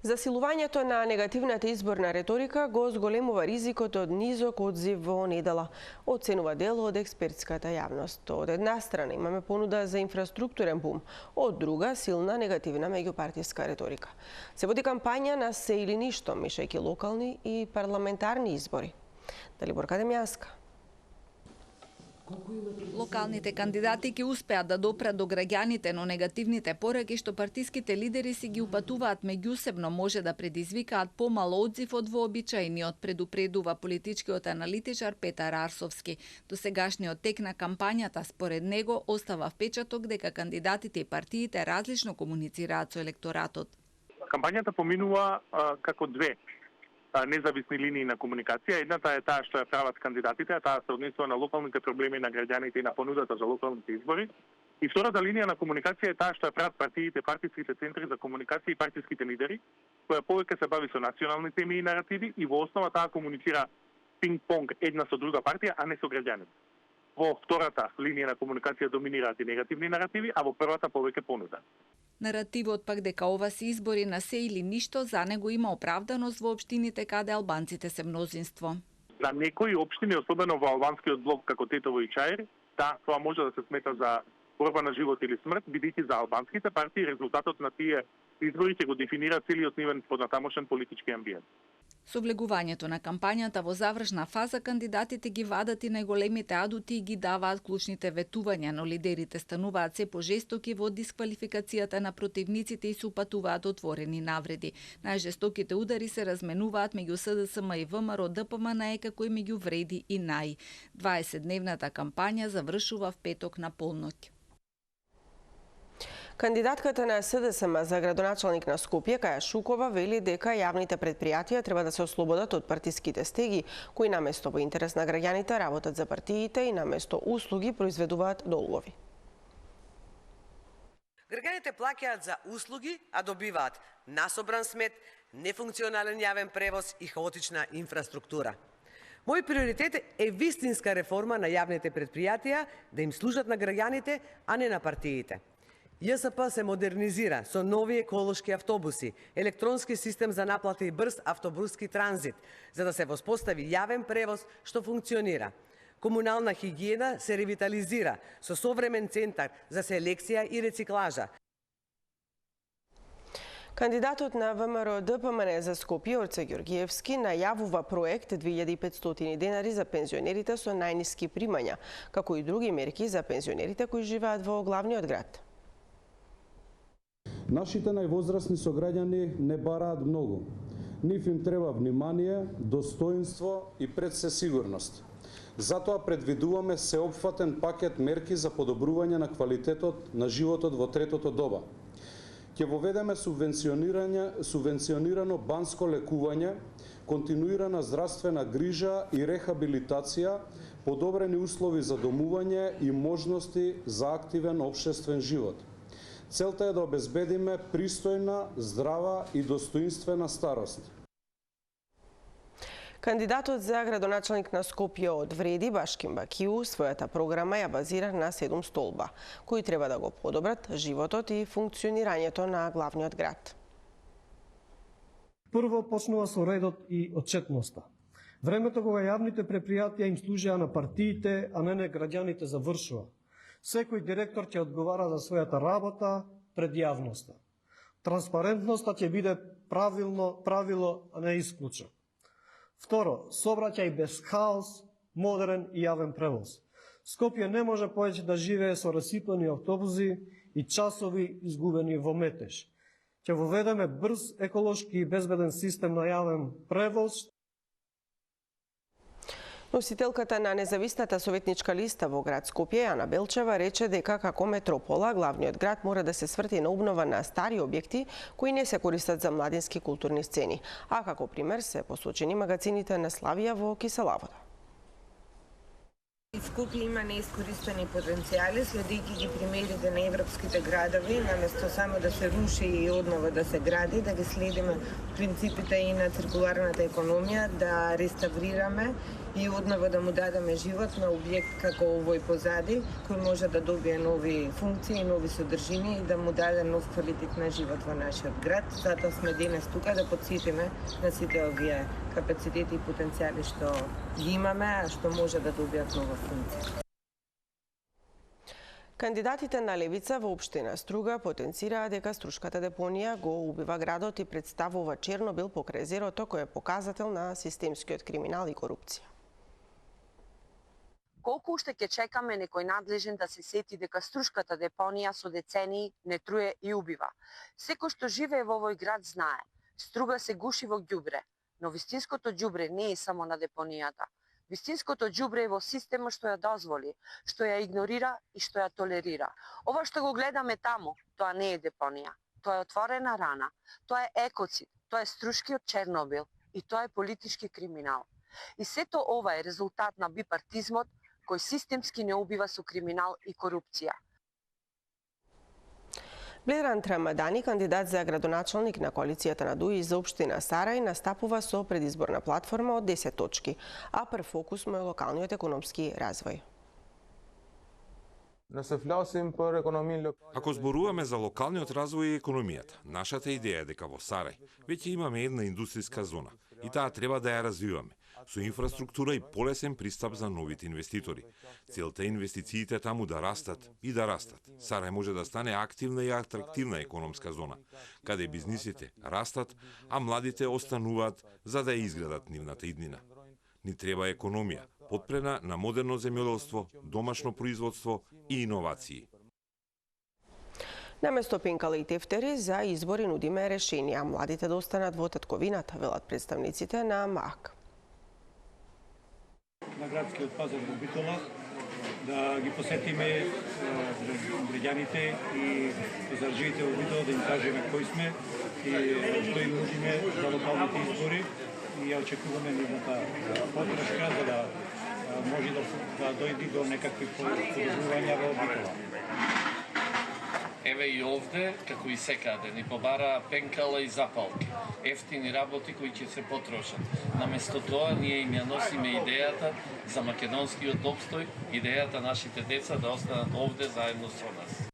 Засилувањето на негативната изборна реторика го зголемува ризикот од низок одзив во недела, оценува дел од експертската јавност. Од една страна имаме понуда за инфраструктурен бум, од друга силна негативна меѓупартиска реторика. Се води кампања на се или ништо, мешајќи локални и парламентарни избори. Далиборка Демјанска. Локалните кандидати ќе успеат да допрат до граѓаните, но негативните пораки што партиските лидери си ги упатуваат меѓусебно може да предизвикаат помал одзив од вообичаениот, предупредува политичкиот аналитичар Петар Арсовски. Досегашниот тек на кампањата според него остава впечаток дека кандидатите и партиите различно комуницираат со електоратот. Кампањата поминува како две независни линии на комуникација. Едната е таа што ја прават кандидатите, а таа се однесува на локалните проблеми на граѓаните и на понудата за локалните избори. И втората линија на комуникација е таа што ја прават партиите, партиските центри за комуникација и партиските лидери, која повеќе се бави со национални теми и наративи и во основа таа комуницира пинг-понг една со друга партија, а не со граѓаните. Во втората линија на комуникација доминираат и негативни наративи, а во првата повеќе понуда. Наративот пак дека ова се избори на се или ништо, за него има оправданост во општините каде албанците се мнозинство. За некои општини, особено во албанскиот блок како Тетово и Чаир, тоа може да се смета за борба на живот или смрт, бидејќи за албанските партии резултатот на тие избори ќе го дефинира целиот нивен поднатамошен политички амбиент. Со влегувањето на кампањата во завршна фаза, кандидатите ги вадат и најголемите адути и ги даваат клучните ветувања, но лидерите стануваат се пожестоки во дисквалификацијата на противниците и се упатуваат отворени навреди. Најжестоките удари се разменуваат меѓу СДСМ и ВМРО ДПМНЕ, како и меѓу Вреди и НАИ. 20-дневната кампања завршува в петок на полноќ. Кандидатката на СДСМ за градоначалник на Скопје, Каја Шукова, вели дека јавните предпријатија треба да се ослободат од партиските стеги, кои наместо во интерес на граѓаните работат за партиите и наместо услуги произведуваат долгови. Граѓаните плаќаат за услуги, а добиваат насобран смет, нефункционален јавен превоз и хаотична инфраструктура. Мој приоритет е вистинска реформа на јавните предпријатија да им служат на граѓаните, а не на партиите. ЈСП се модернизира со нови еколошки автобуси, електронски систем за наплата и брз автобуски транзит, за да се воспостави јавен превоз што функционира. Комунална хигиена се ревитализира со современ центар за селекција и рециклажа. Кандидатот на ВМРО ДПМНЕ за Скопје, Орце Ѓоргиевски, најавува проект 2500 денари за пензионерите со најниски примања, како и други мерки за пензионерите кои живеат во главниот град. Нашите највозрасни сограѓани не бараат многу. Нив им треба внимание, достоинство и пред се сигурност. Затоа предвидуваме сеопфатен пакет мерки за подобрување на квалитетот на животот во третото доба. Ќе воведеме субвенционирано банско лекување, континуирана здравствена грижа и рехабилитација, подобрени услови за домување и можности за активен општествен живот. Целта е да обезбедиме пристојна, здрава и достоинствена старост. Кандидатот за градоначалник на Скопје од Вреди, Башким Бакиу, својата програма ја базира на 7 столба, кои треба да го подобрат животот и функционирањето на главниот град. Прво почнува со редот и отчетноста. Времето кога јавните предпријатија им служеа на партиите, а не на граѓаните, завршува. Секој директор ќе одговара за својата работа пред јавноста. Транспарентноста ќе биде правило, а не исклучок. Второ, сообраќај без хаос, модерен и јавен превоз. Скопје не може повеќе да живее со расипани автобуси и часови изгубени во метеж. Ќе воведеме брз, еколошки и безбеден систем на јавен превоз. Носителката на независната советничка листа во град Скопје, Ана Белчева, рече дека како метропола, главниот град мора да се сврти на обнова на стари објекти кои не се користат за младински културни сцени. А како пример се посочени магазините на Славија во Киселавода. Скопје има неискористени потенцијали, следејќи ги примерите на европските градови, наместо само да се руши и однова да се гради, да ги следиме принципите и на циркуларната економија, да реставрираме и однова да му дадеме живот на објект како овој позади, кој може да добие нови функции и нови содржини и да му даде нов квалитет на живот во нашиот град. Затоа сме денес тука да потсетиме на сите овие капацитети и потенцијали што ги имаме, а што може да добијат нова функција. Кандидатите на левица во општина Струга потенцираа дека струшката депонија го убива градот и представува Чернобил покрај езерото, кој е показател на системскиот криминал и корупција. Колку уште ќе чекаме некој надлежен да се сети дека струшката депонија со децении не труе и убива? Секој што живее во овој град знае, Струга се гуши во ѓубре, но вистинското ѓубре не е само на депонијата. Вистинското ѓубре е во системот што ја дозволи, што ја игнорира и што ја толерира. Ова што го гледаме таму, тоа не е депонија. Тоа е отворена рана, тоа е екоцид, тоа е струшкиот Чернобил и тоа е политички криминал. И сето ова е резултат на бипартизмот кој системски не убива со криминал и корупција. Бледран Рамадани, кандидат за градоначалник на коалицијата на ДУИ за општина Сарај, настапува со предизборна платформа од 10 точки, а прв фокус му е локалниот економски развој. Ако зборуваме за локалниот развој и економијата, нашата идеја е дека во Сарај веќе имаме една индустријска зона и таа треба да ја развиваме со инфраструктура и полесен пристап за новите инвеститори. Целта е инвестициите таму да растат и да растат. Сарај може да стане активна и атрактивна економска зона, каде бизнисите растат, а младите остануваат за да ја изградат нивната иднина. Ни треба економија, потпрена на модерно земјоделство, домашно производство и иновации. Наместо пенкала и тефтери за избори нудиме решенија. Младите да останат во татковината, велат представниците на МАК. На градскиот пазар во Битола, да ги посетиме граѓаните и пазарджиите во Битола, да им кажеме кои сме и што им нудиме за локалните избори и ја очекуваме нивната поддршка за да може да дојде до некакви подобрувања во Битола. Еве и овде, како и секаде, ни побара пенкала и запалки, ефтини работи кои ќе се потрошат. Наместо тоа, ние им ја носиме идејата за македонскиот опстој, идејата нашите деца да останат овде заедно со нас.